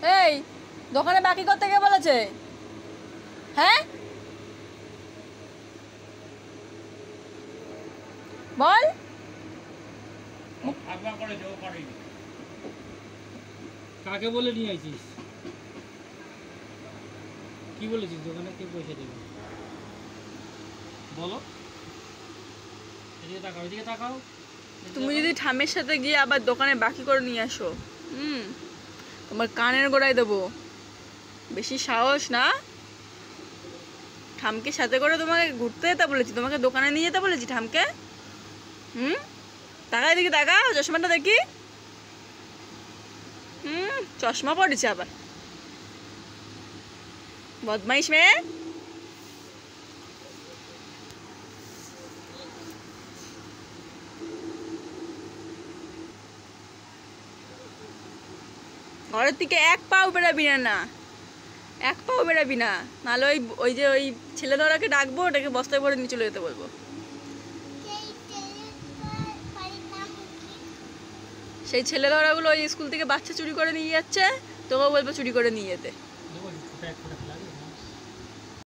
এই দোকানে বাকি করতে কে বলেছে? হ্যাঁ বল। কাকে বলে নিয়ে আইছিস? কি বলেছিস দোকানে কে পয়সা দেবে বলো? এদিকে তাকাও, এদিকে তাকাও। তুমি যদি ঠামের সাথে গিয়ে আবার দোকানে বাকি করে নিয়ে আসো, তোমার কানের গোড়ায় দেবো। বেশি সাহস না? ঠামকে সাথে করে তোমাকে ঘুরতে যেতে বলেছি, তোমাকে দোকানে নিয়ে যেতে বলেছি ঠামকে। তাকাই দেখি, তাকাও চশমাটা দেখি। চশমা পড়েছে আবার, বদমাইশ মেয়ে। ঘরের থেকে এক পাও বেরাবি না, এক পাও বেরাবি না, নাহলে ওই ওই যে ওই ছেলে ধরাকে ডাকবো, ওটাকে বস্তায় ভরে নিয়ে চলে যেতে বলবো। সেই ছেলে ধরাগুলো ওই স্কুল থেকে বাচ্চা চুরি করে নিয়ে যাচ্ছে, তোকেও বলবো চুরি করে নিয়ে যেতে।